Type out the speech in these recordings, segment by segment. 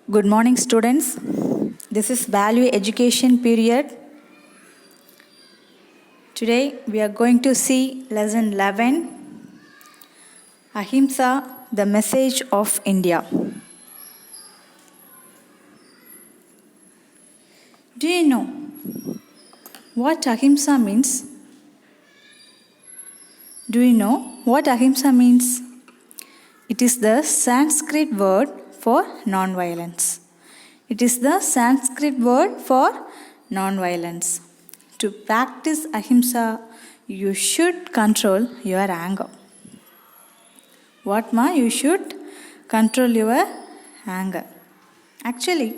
Good morning, students. This is Value Education period. Today we are going to see lesson 11, Ahimsa, the message of India. Do you know what Ahimsa means? Do you know what Ahimsa means? It is the Sanskrit word for non-violence. It is the Sanskrit word for non-violence. To practice Ahimsa, you should control your anger. What ma? You should control your anger. Actually,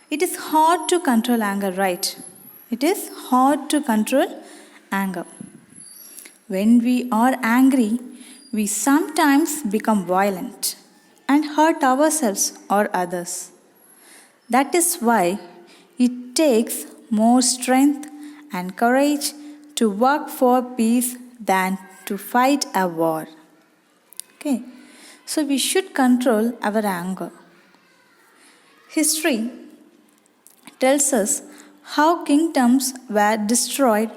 it is hard to control anger, right? It is hard to control anger. When we are angry, we sometimes become violent and hurt ourselves or others. That is why it takes more strength and courage to work for peace than to fight a war. Okay, so we should control our anger. History tells us how kingdoms were destroyed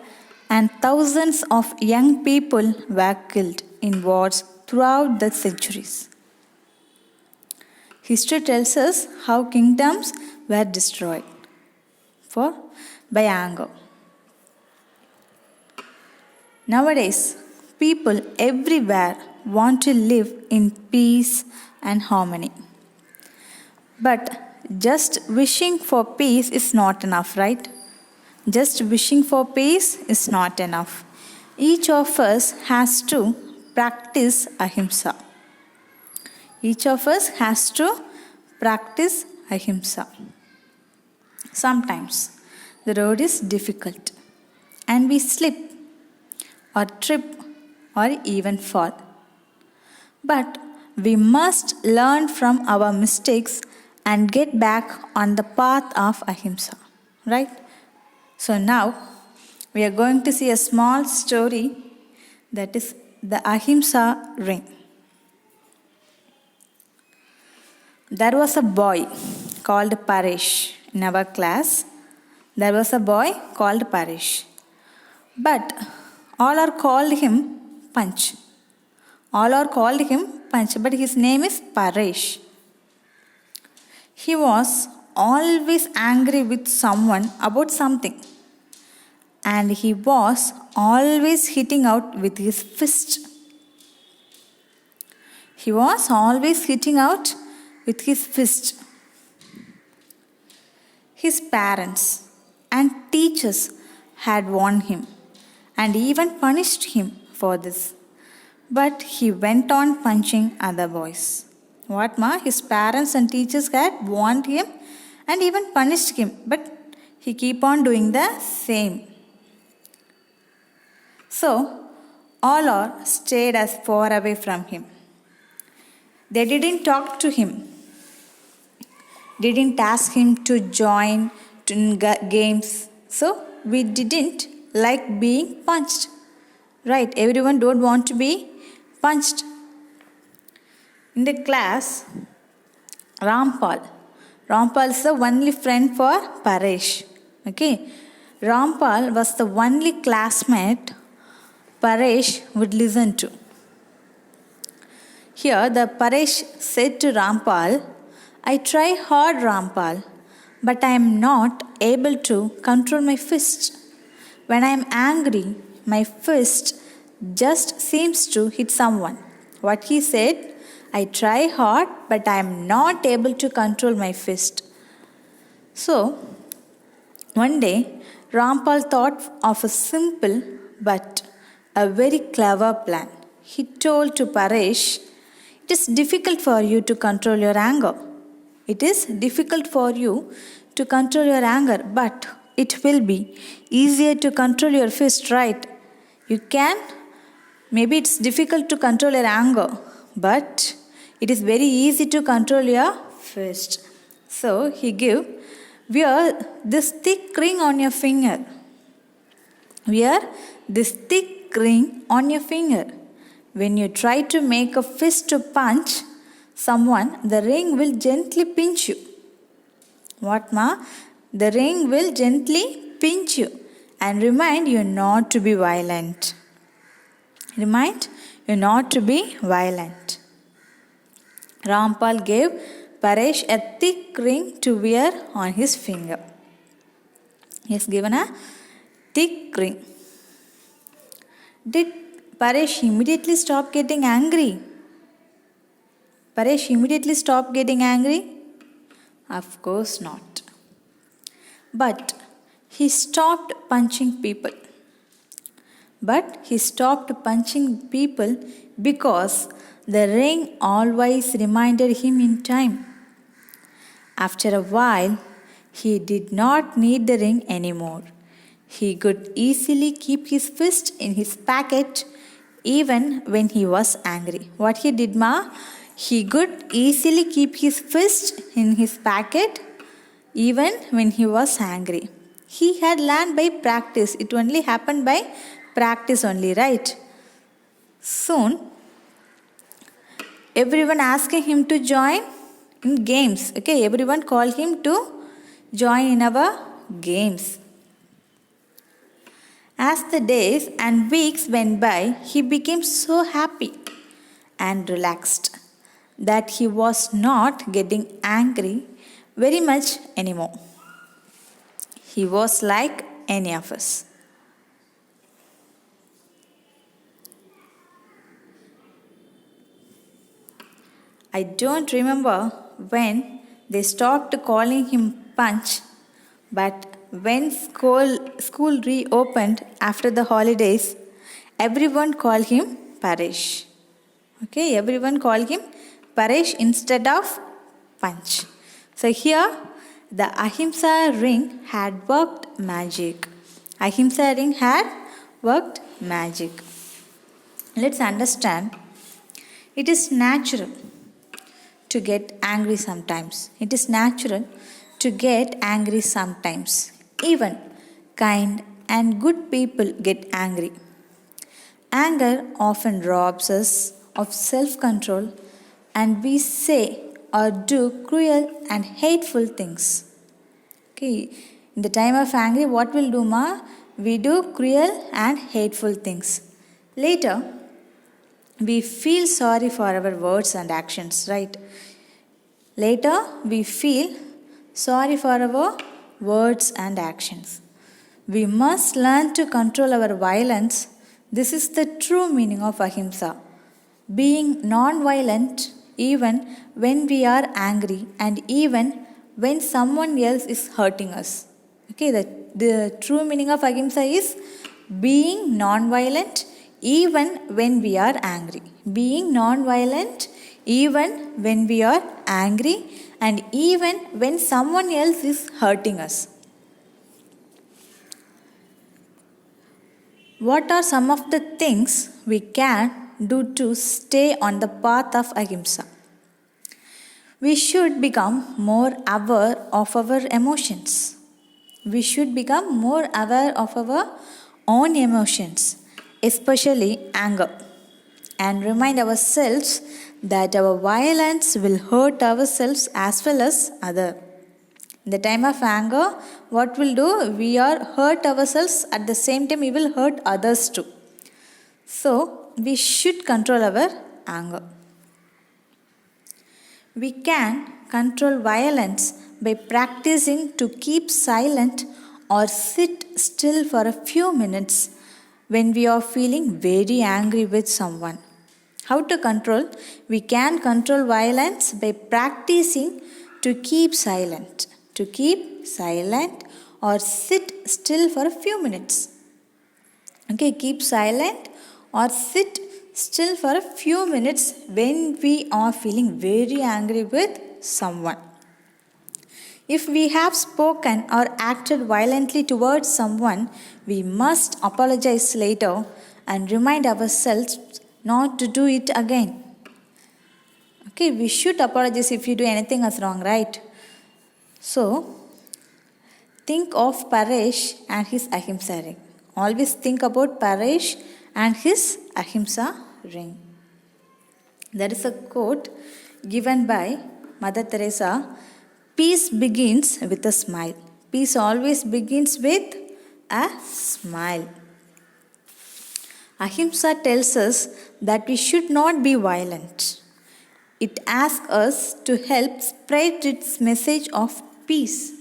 and thousands of young people were killed in wars throughout the centuries. History tells us how kingdoms were destroyed by anger. Nowadays, people everywhere want to live in peace and harmony. But just wishing for peace is not enough, right? Just wishing for peace is not enough. Each of us has to practice Ahimsa. Each of us has to practice Ahimsa. Sometimes the road is difficult and we slip or trip or even fall. But we must learn from our mistakes and get back on the path of Ahimsa, right? So now we are going to see a small story, that is the Ahimsa ring. There was a boy called Paresh in our class. There was a boy called Paresh. But all are called him Panch. All are called him Panch, but his name is Paresh. He was always angry with someone about something. And he was always hitting out with his fist. He was always hitting out with his fist. His parents and teachers had warned him and even punished him for this. But he went on punching other boys. What ma? His parents and teachers had warned him and even punished him, but he keep on doing the same. So, all are stayed as far away from him. They didn't talk to him, didn't ask him to join in games. So, we didn't like being punched. Right, everyone don't want to be punched. In the class, Rampal is the only friend for Paresh. Okay, Rampal was the only classmate Paresh would listen to. Here the Paresh said to Rampal, I try hard, Rampal, but I am not able to control my fist. When I am angry, my fist just seems to hit someone. What he said, I try hard, but I am not able to control my fist. So, one day, Rampal thought of a simple but a very clever plan. He told to Paresh, it is difficult for you to control your anger. It is difficult for you to control your anger, but it will be easier to control your fist, right? You can, maybe it's difficult to control your anger, but it is very easy to control your fist. So he gave, wear this thick ring on your finger. Wear this thick ring on your finger. When you try to make a fist to punch someone, the ring will gently pinch you. What, ma? The ring will gently pinch you and remind you not to be violent. Remind you not to be violent. Rampal gave Paresh a thick ring to wear on his finger. He has given a thick ring. Did Paresh immediately stop getting angry? Paresh immediately stopped getting angry? Of course not. But he stopped punching people. Because the ring always reminded him in time. After a while, he did not need the ring anymore. He could easily keep his fist in his pocket even when he was angry. What he did, ma? He could easily keep his fist in his pocket even when he was angry. He had learned by practice. It only happened by practice only, right? Soon, everyone asking him to join in games. Okay, everyone called him to join in our games. As the days and weeks went by, he became so happy and relaxed that he was not getting angry very much anymore. He was like any of us. I don't remember when they stopped calling him Punch, but when school reopened after the holidays, everyone called him Paresh. Okay, everyone called him Paresh instead of Punch. So here, the Ahimsa ring had worked magic. Ahimsa ring had worked magic. Let's understand. It is natural to get angry sometimes. It is natural to get angry sometimes. Even kind and good people get angry. Anger often robs us of self-control and we say or do cruel and hateful things. Okay, in the time of anger, what will do, ma? We do cruel and hateful things. Later, we feel sorry for our words and actions, right? Later, we feel sorry for our words and actions. We must learn to control our violence. This is the true meaning of ahimsa. Being non-violent even when we are angry and even when someone else is hurting us. Okay, the true meaning of ahimsa is being non-violent even when we are angry. Being non-violent even when we are angry and even when someone else is hurting us. What are some of the things we can do to stay on the path of ahimsa? We should become more aware of our emotions. We should become more aware of our own emotions, especially anger, and remind ourselves that our violence will hurt ourselves as well as others. In the time of anger, what we'll do? We are hurt ourselves, at the same time we will hurt others too. So, we should control our anger. We can control violence by practicing to keep silent or sit still for a few minutes when we are feeling very angry with someone. How to control? We can control violence by practicing to keep silent. To keep silent or sit still for a few minutes. Okay, keep silent or sit still for a few minutes when we are feeling very angry with someone. If we have spoken or acted violently towards someone, we must apologize later and remind ourselves not to do it again. Okay, we should apologize if you do anything as wrong, right? So, think of Paresh and his ahimsa ring. Always think about Paresh and his ahimsa ring. There is a quote given by Mother Teresa. Peace begins with a smile. Peace always begins with a smile. Ahimsa tells us that we should not be violent. It asks us to help spread its message of peace.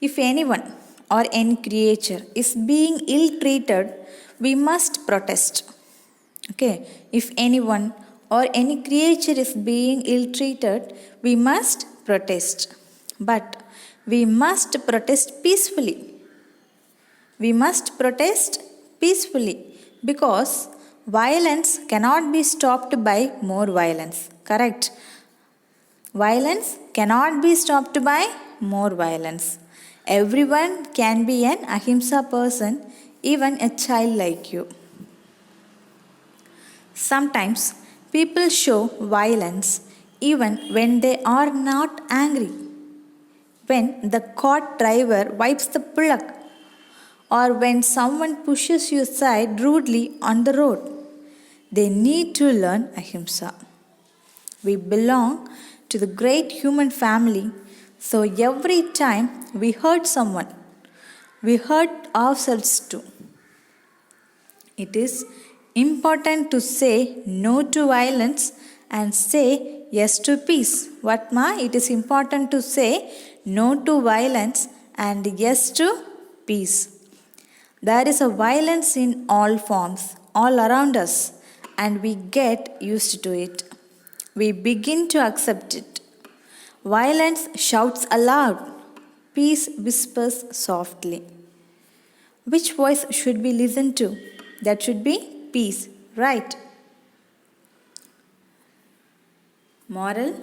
If anyone or any creature is being ill treated, we must protest. Okay, if anyone or any creature is being ill treated, we must protest. But we must protest peacefully. We must protest peacefully because violence cannot be stopped by more violence. Correct? Violence cannot be stopped by more violence. Everyone can be an ahimsa person, even a child like you. Sometimes people show violence even when they are not angry. When the cart driver wipes the plug, or when someone pushes you aside rudely on the road, they need to learn ahimsa. We belong to the great human family, so every time we hurt someone, we hurt ourselves too. It is important to say no to violence and say yes to peace. What ma? It is important to say no to violence and yes to peace. There is a violence in all forms, all around us, and we get used to it. We begin to accept it. Violence shouts aloud, peace whispers softly. Which voice should we listen to? That should be peace, right? Moral?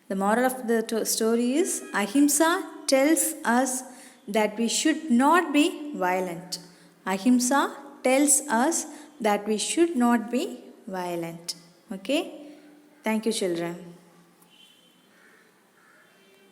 The moral of the story is Ahimsa tells us that we should not be violent. Ahimsa tells us that we should not be violent. Okay? Thank you, children.